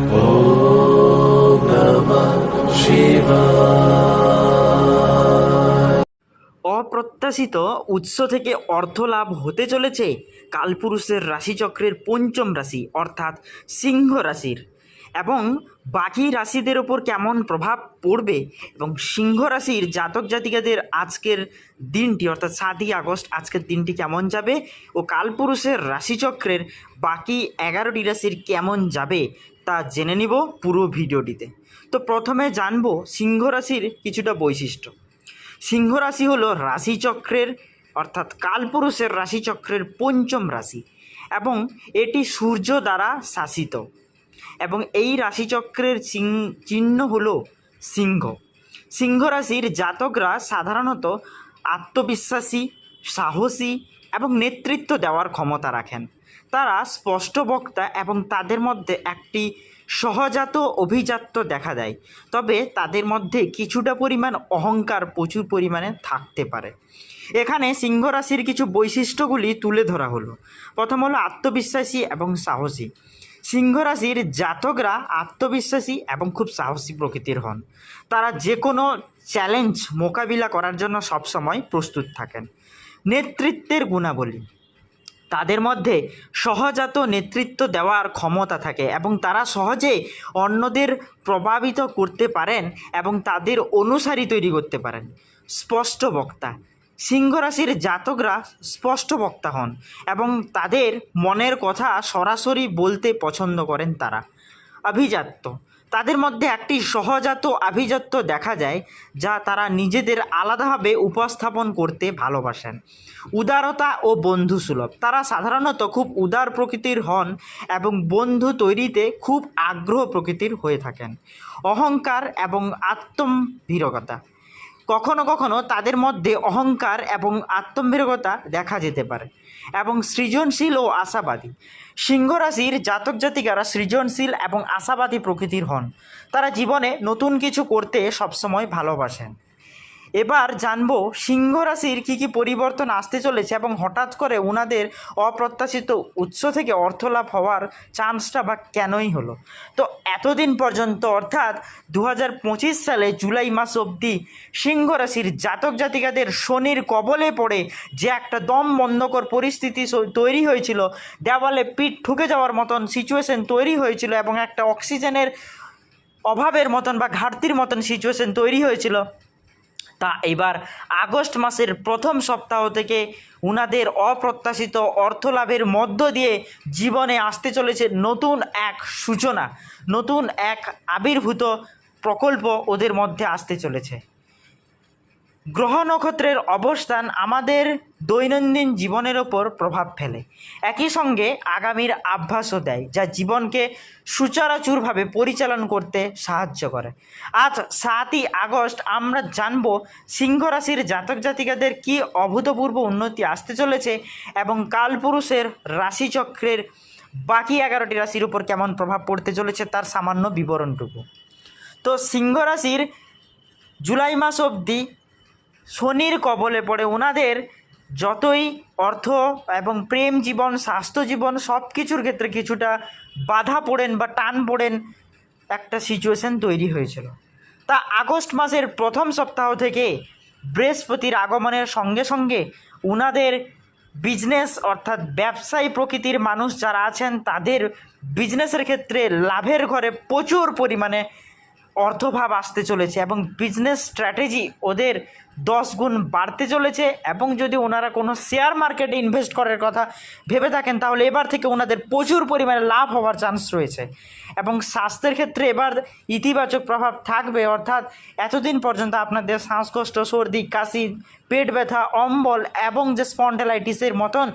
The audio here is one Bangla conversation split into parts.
ॐ नमः शिवाय। অপ্রত্যাশিত উৎস থেকে অর্থ লাভ হতে চলেছে কালপুরুষের রাশিচক্রের পঞ্চম রাশি অর্থাৎ সিংহ রাশির, এবং বাকি রাশিদের ওপর কেমন প্রভাব পড়বে এবং সিংহ রাশির জাতক জাতিকাদের আজকের দিনটি অর্থাৎ 7ই আগস্ট আজকের দিনটি কেমন যাবে ও কালপুরুষের রাশিচক্রের বাকি 11টি রাশির কেমন যাবে তা জেনে নিব পুরো ভিডিওটিতে। তো প্রথমে জানব সিংহ রাশির কিছুটা বৈশিষ্ট্য। সিংহ রাশি হলো রাশিচক্রের অর্থাৎ কালপুরুষের রাশিচক্রের পঞ্চম রাশি এবং এটি সূর্য দ্বারা শাসিত, এবং এই রাশিচক্রের চিহ্ন হলো সিংহ। সিংহ রাশির জাতকরা সাধারণত আত্মবিশ্বাসী, সাহসী এবং নেতৃত্ব দেওয়ার ক্ষমতা রাখেন। তারা স্পষ্ট বক্তা এবং তাদের মধ্যে একটি সহজাত অভিজাত্য দেখা দেয়, তবে তাদের মধ্যে কিছুটা পরিমাণ অহংকার প্রচুর পরিমাণে থাকতে পারে। এখানে সিংহ রাশির কিছু বৈশিষ্ট্যগুলি তুলে ধরা হলো। প্রথম হলো আত্মবিশ্বাসী এবং সাহসী। সিংহ রাশির জাতকরা আত্মবিশ্বাসী এবং খুব সাহসী প্রকৃতির হন। তারা যে কোনো চ্যালেঞ্জ মোকাবিলা করার জন্য সবসময় প্রস্তুত থাকেন। নেতৃত্বের গুণাবলী, তাদের মধ্যে সহজাত নেতৃত্ব দেওয়ার ক্ষমতা থাকে এবং তারা সহজে অন্যদের প্রভাবিত করতে পারেন এবং তাদের অনুসারী তৈরি করতে পারেন। স্পষ্ট বক্তা, সিংহ রাশির জাতকরা স্পষ্ট বক্তা হন এবং তাদের মনের কথা সরাসরি বলতে পছন্দ করেন তারা। আভিজাত্য, তাদের মধ্যে একটি সহজাত আভিজাত্য দেখা যায় যা তারা নিজেদের আলাদাভাবে উপস্থাপন করতে ভালোবাসেন। উদারতা ও বন্ধুসুলভ, তারা সাধারণত খুব উদার প্রকৃতির হন এবং বন্ধু তৈরিতে খুব আগ্রহ প্রকৃতির হয়ে থাকেন। অহংকার এবং আত্মম্ভীরকতা, কখনো কখনো তাদের মধ্যে অহংকার এবং আত্মম্ভীরকতা দেখা যেতে পারে। এবং সৃজনশীল ও আশাবাদী, সিংহ রাশির জাতক জাতিকারা সৃজনশীল এবং আশাবাদী প্রকৃতির হন। তারা জীবনে নতুন কিছু করতে সবসময় ভালোবাসেন। এবার জানবো সিংহ রাশির কী কী পরিবর্তন আসতে চলেছে এবং হঠাৎ করে ওনাদের অপ্রত্যাশিত উৎস থেকে অর্থ লাভ হওয়ার চান্সটা বা কেনই হলো। তো এতদিন পর্যন্ত অর্থাৎ 2025 সালে জুলাই মাস অবধি সিংহ রাশির জাতক জাতিকাদের শনির কবলে পড়ে যে একটা দম বন্ধকর পরিস্থিতি তৈরি হয়েছিল, দেওয়ালে পিঠ ঠুকে যাওয়ার মতন সিচুয়েশন তৈরি হয়েছিল এবং একটা অক্সিজেনের অভাবের মতন বা ঘাটতির মতন সিচুয়েশন তৈরি হয়েছিল, তা এবার আগস্ট মাসের প্রথম সপ্তাহ থেকে উনাদের অপ্রত্যাশিত অর্থ লাভের মধ্য দিয়ে জীবনে আসতে চলেছে নতুন এক সূচনা, নতুন এক আবির্ভূত প্রকল্প ওদের মধ্যে আসতে চলেছে। গ্রহ নক্ষত্রের অবস্থান আমাদের দৈনন্দিন জীবনের ওপর প্রভাব ফেলে, একই সঙ্গে আগামীর আভাসও দেয়, যা জীবনকে সুচারুভাবে পরিচালনা করতে সাহায্য করে। আজ 7ই আগস্ট আমরা জানব সিংহ রাশির জাতক জাতিকাদের কী অভূতপূর্ব উন্নতি আসতে চলেছে এবং কালপুরুষের রাশিচক্রের বাকি 11টি রাশির উপর কেমন প্রভাব পড়তে চলেছে তার সামান্য বিবরণটুকু। তো সিংহ রাশির জুলাই মাস অবধি শনির কবলে পড়ে ওনাদের যতই অর্থ এবং প্রেম জীবন, স্বাস্থ্য জীবন সব কিছুর ক্ষেত্রে কিছুটা বাধা পড়েন বা টান পড়েন একটা সিচুয়েশন তৈরি হয়েছিল, তা আগস্ট মাসের প্রথম সপ্তাহ থেকে বৃহস্পতির আগমনের সঙ্গে সঙ্গে ওনাদের বিজনেস অর্থাৎ ব্যবসায়ী প্রকৃতির মানুষ যারা আছেন তাদের বিজনেসের ক্ষেত্রে লাভের ঘরে প্রচুর পরিমাণে অর্থভাব আসতে চলেছে এবং বিজনেস স্ট্র্যাটেজি ওদের 10 গুণ বাড়তে চলেছে। এবং যদি ওনারা কোনো শেয়ার মার্কেটে ইনভেস্ট করার কথা ভেবে থাকেন তাহলে এবার থেকে ওনাদের প্রচুর পরিমাণে লাভ হওয়ার চান্স রয়েছে। এবং স্বাস্থ্যের ক্ষেত্রে এবার ইতিবাচক প্রভাব থাকবে, অর্থাৎ এতদিন পর্যন্ত আপনাদের শ্বাসকষ্ট, সর্দি, কাশি, পেট ব্যথা, অম্বল এবং যে স্পন্ডেলাইটিসের মতন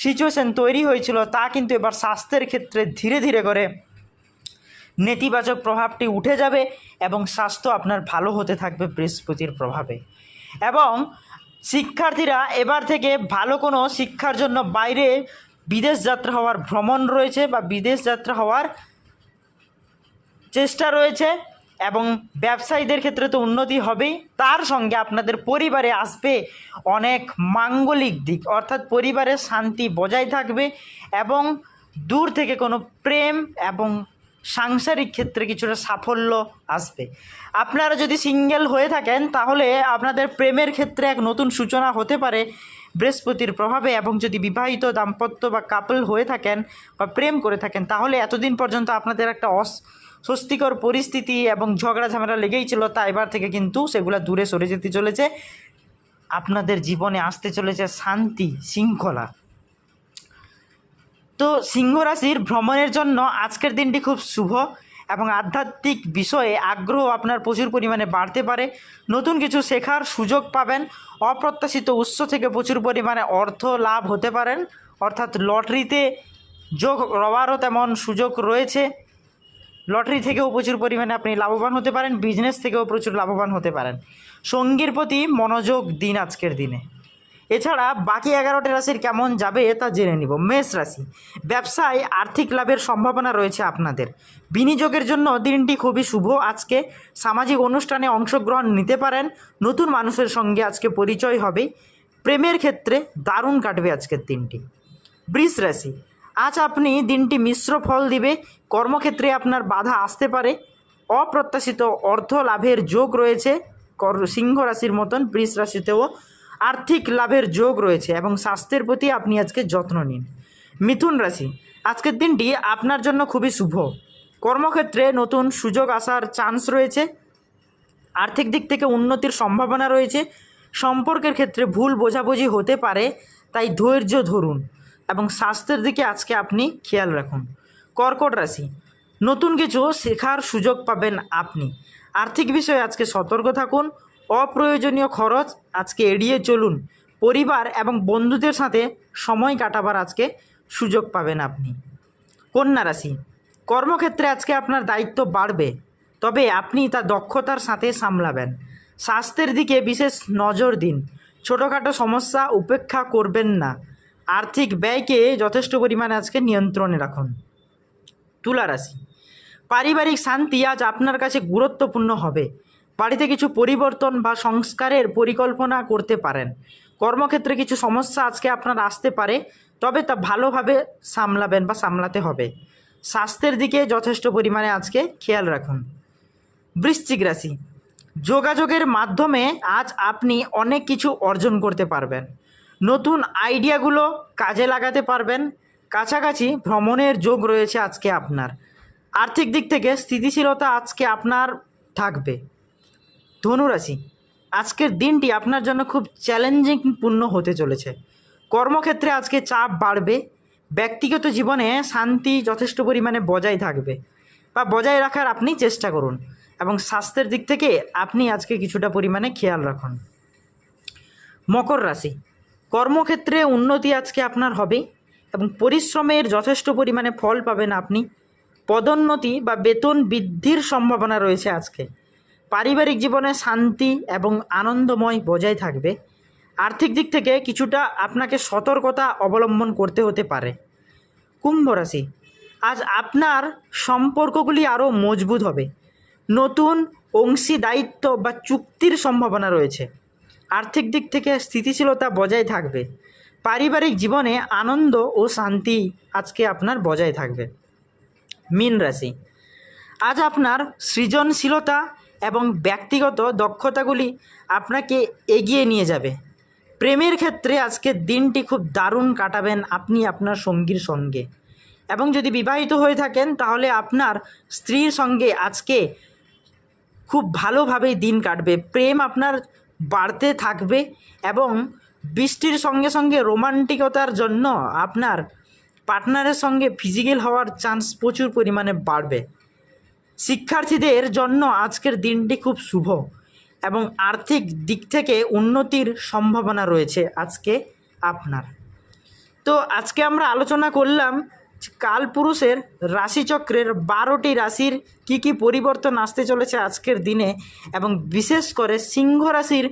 সিচুয়েশন তৈরি হয়েছিল তা কিন্তু এবার স্বাস্থ্যের ক্ষেত্রে ধীরে ধীরে করে নেতিবাচক প্রভাবটি উঠে যাবে এবং স্বাস্থ্য আপনার ভালো হতে থাকবে বৃহস্পতির প্রভাবে। এবং শিক্ষার্থীরা এবার থেকে ভালো কোনো শিক্ষার জন্য বাইরে বিদেশ যাত্রা হওয়ার ভ্রমণ রয়েছে বা বিদেশ যাত্রা হওয়ার চেষ্টা রয়েছে এবং ব্যবসায়ীদের ক্ষেত্রে তো উন্নতি হবেই, তার সঙ্গে আপনাদের পরিবারে আসবে অনেক মাঙ্গলিক দিক, অর্থাৎ পরিবারের শান্তি বজায় থাকবে এবং দূর থেকে কোনো প্রেম এবং সাংসারিক ক্ষেত্রে কিছুটা সাফল্য আসবে। আপনারা যদি সিঙ্গেল হয়ে থাকেন তাহলে আপনাদের প্রেমের ক্ষেত্রে এক নতুন সূচনা হতে পারে বৃহস্পতির প্রভাবে, এবং যদি বিবাহিত দাম্পত্য বা কাপল হয়ে থাকেন বা প্রেম করে থাকেন তাহলে এতদিন পর্যন্ত আপনাদের একটা স্বস্তিকর পরিস্থিতি এবং ঝগড়া ঝামেলা লেগেই ছিল, তা এবার থেকে কিন্তু সেগুলো দূরে সরে যেতে চলেছে। আপনাদের জীবনে আসতে চলেছে শান্তি শৃঙ্খলা। তো সিংহ রাশির ভ্রমণের জন্য আজকের দিনটি খুব শুভ এবং আধ্যাত্মিক বিষয়ে আগ্রহ আপনার প্রচুর পরিমাণে বাড়তে পারে। নতুন কিছু শেখার সুযোগ পাবেন। অপ্রত্যাশিত উৎস থেকে প্রচুর পরিমাণে অর্থ লাভ হতে পারেন, অর্থাৎ লটারিতে যোগ রবারও তেমন সুযোগ রয়েছে। লটারি থেকেও প্রচুর পরিমাণে আপনি লাভবান হতে পারেন, বিজনেস থেকেও প্রচুর লাভবান হতে পারেন। সঙ্গীর প্রতি মনোযোগ দিন আজকের দিনে। এছাড়া বাকি 11টি রাশির কেমন যাবে তা জেনে নিব। মেষ রাশি, ব্যবসায় আর্থিক লাভের সম্ভাবনা রয়েছে আপনাদের। বিনিয়োগের জন্য দিনটি খুবই শুভ। আজকে সামাজিক অনুষ্ঠানে অংশগ্রহণ নিতে পারেন। নতুন মানুষের সঙ্গে আজকে পরিচয় হবে। প্রেমের ক্ষেত্রে দারুণ কাটবে আজকের দিনটি। বৃষ রাশি, আজ আপনি দিনটি মিশ্র ফল দিবে। কর্মক্ষেত্রে আপনার বাধা আসতে পারে। অপ্রত্যাশিত অর্থ লাভের যোগ রয়েছে। সিংহ রাশির মতন বৃষ রাশিতেও আর্থিক লাভের যোগ রয়েছে এবং স্বাস্থ্যের প্রতি আপনি আজকে যত্ন নিন। মিথুন রাশি, আজকের দিনটি আপনার জন্য খুবই শুভ। কর্মক্ষেত্রে নতুন সুযোগ আসার চান্স রয়েছে। আর্থিক দিক থেকে উন্নতির সম্ভাবনা রয়েছে। সম্পর্কের ক্ষেত্রে ভুল বোঝাবুঝি হতে পারে, তাই ধৈর্য ধরুন এবং স্বাস্থ্যের দিকে আজকে আপনি খেয়াল রাখুন। কর্কট রাশি, নতুন কিছু শেখার সুযোগ পাবেন আপনি। আর্থিক বিষয়ে আজকে সতর্ক থাকুন। অপ্রয়োজনীয় খরচ আজকে এড়িয়ে চলুন। পরিবার এবং বন্ধুদের সাথে সময় কাটাবার আজকে সুযোগ পাবেন আপনি। কন্যা রাশি, কর্মক্ষেত্রে আজকে আপনার দায়িত্ব বাড়বে, তবে আপনি তা দক্ষতার সাথে সামলাবেন। স্বাস্থ্যের দিকে বিশেষ নজর দিন। ছোটোখাটো সমস্যা উপেক্ষা করবেন না। আর্থিক ব্যয়কে যথেষ্ট পরিমাণে আজকে নিয়ন্ত্রণে রাখুন। তুলা রাশি, পারিবারিক শান্তি আজ আপনার কাছে গুরুত্বপূর্ণ হবে। বাড়িতে কিছু পরিবর্তন বা সংস্কারের পরিকল্পনা করতে পারেন। কর্মক্ষেত্রে কিছু সমস্যা আজকে আপনার আসতে পারে, তবে তা ভালোভাবে সামলাবেন বা সামলাতে হবে। স্বাস্থ্যের দিকে যথেষ্ট পরিমাণে আজকে খেয়াল রাখুন। বৃশ্চিক রাশি, যোগাযোগের মাধ্যমে আজ আপনি অনেক কিছু অর্জন করতে পারবেন। নতুন আইডিয়াগুলো কাজে লাগাতে পারবেন। কাছাকাছি ভ্রমণের যোগ রয়েছে আজকে আপনার। আর্থিক দিক থেকে স্থিতিশীলতা আজকে আপনার থাকবে। ধনুরাশি, আজকের দিনটি আপনার জন্য খুব চ্যালেঞ্জিংপূর্ণ হতে চলেছে। কর্মক্ষেত্রে আজকে চাপ বাড়বে। ব্যক্তিগত জীবনে শান্তি যথেষ্ট পরিমাণে বজায় থাকবে বা বজায় রাখার আপনি চেষ্টা করুন এবং স্বাস্থ্যের দিক থেকে আপনি আজকে কিছুটা পরিমাণে খেয়াল রাখুন। মকর রাশি, কর্মক্ষেত্রে উন্নতি আজকে আপনার হবে এবং পরিশ্রমের যথেষ্ট পরিমাণে ফল পাবেন আপনি। পদোন্নতি বা বেতন বৃদ্ধির সম্ভাবনা রয়েছে আজকে। পারিবারিক জীবনে শান্তি এবং আনন্দময় বজায় থাকবে। আর্থিক দিক থেকে কিছুটা আপনাকে সতর্কতা অবলম্বন করতে হতে পারে। কুম্ভ রাশি, আজ আপনার সম্পর্কগুলি আরও মজবুত হবে। নতুন অংশীদায়িত্ব বা চুক্তির সম্ভাবনা রয়েছে। আর্থিক দিক থেকে স্থিতিশীলতা বজায় থাকবে। পারিবারিক জীবনে আনন্দ ও শান্তি আজকে আপনার বজায় থাকবে। মীন রাশি, আজ আপনার সৃজনশীলতা এবং ব্যক্তিগত দক্ষতাগুলি আপনাকে এগিয়ে নিয়ে যাবে। প্রেমের ক্ষেত্রে আজকের দিনটি খুব দারুণ কাটাবেন আপনি আপনার সঙ্গীর সঙ্গে, এবং যদি বিবাহিত হয়ে থাকেন তাহলে আপনার স্ত্রীর সঙ্গে আজকে খুব ভালোভাবেই দিন কাটবে। প্রেম আপনার বাড়তে থাকবে এবং বৃষ্টির সঙ্গে সঙ্গে রোমান্টিকতার জন্য আপনার পার্টনারের সঙ্গে ফিজিক্যাল হওয়ার চান্স প্রচুর পরিমাণে বাড়বে। শিক্ষার্থীদের জন্য আজকের দিনটি খুব শুভ এবং আর্থিক দিক থেকে উন্নতির সম্ভাবনা রয়েছে আজকে আপনার। তো আজকে আমরা আলোচনা করলাম কালপুরুষের রাশিচক্রের 12টি রাশির কি পরিবর্তন আসতে চলেছে আজকের দিনে, এবং বিশেষ করে সিংহ রাশির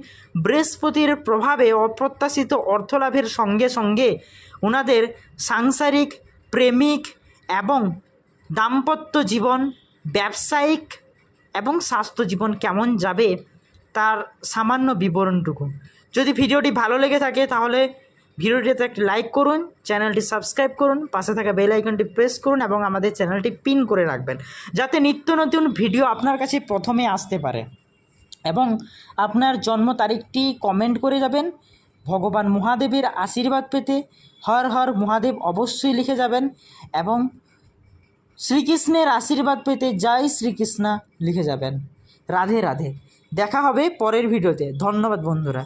বৃহস্পতির প্রভাবে অপ্রত্যাশিত অর্থলাভের সঙ্গে সঙ্গে ওনাদের সাংসারিক, প্রেমিক এবং দাম্পত্য জীবন, ব্যবসায়িক এবং স্বাস্থ্য জীবন কেমন যাবে তার সামান্য বিবরণটুকু। যদি ভিডিওটি ভালো লেগে থাকে তাহলে ভিডিওটিতে একটা লাইক করুন, চ্যানেলটি সাবস্ক্রাইব করুন, পাশে থাকা বেল আইকনটি প্রেস করুন এবং আমাদের চ্যানেলটি পিন করে রাখবেন, যাতে নিত্য নতুন ভিডিও আপনার কাছে প্রথমে আসতে পারে। এবং আপনার জন্ম তারিখটি কমেন্ট করে যাবেন। ভগবান মহাদেবের আশীর্বাদ পেতে হর হর মহাদেব অবশ্যই লিখে যাবেন এবং শ্রীকৃষ্ণের আশীর্বাদ পেতে জয় শ্রীকৃষ্ণ লিখে যাবেন। রাধে রাধে। দেখা হবে পরের ভিডিওতে। ধন্যবাদ বন্ধুরা।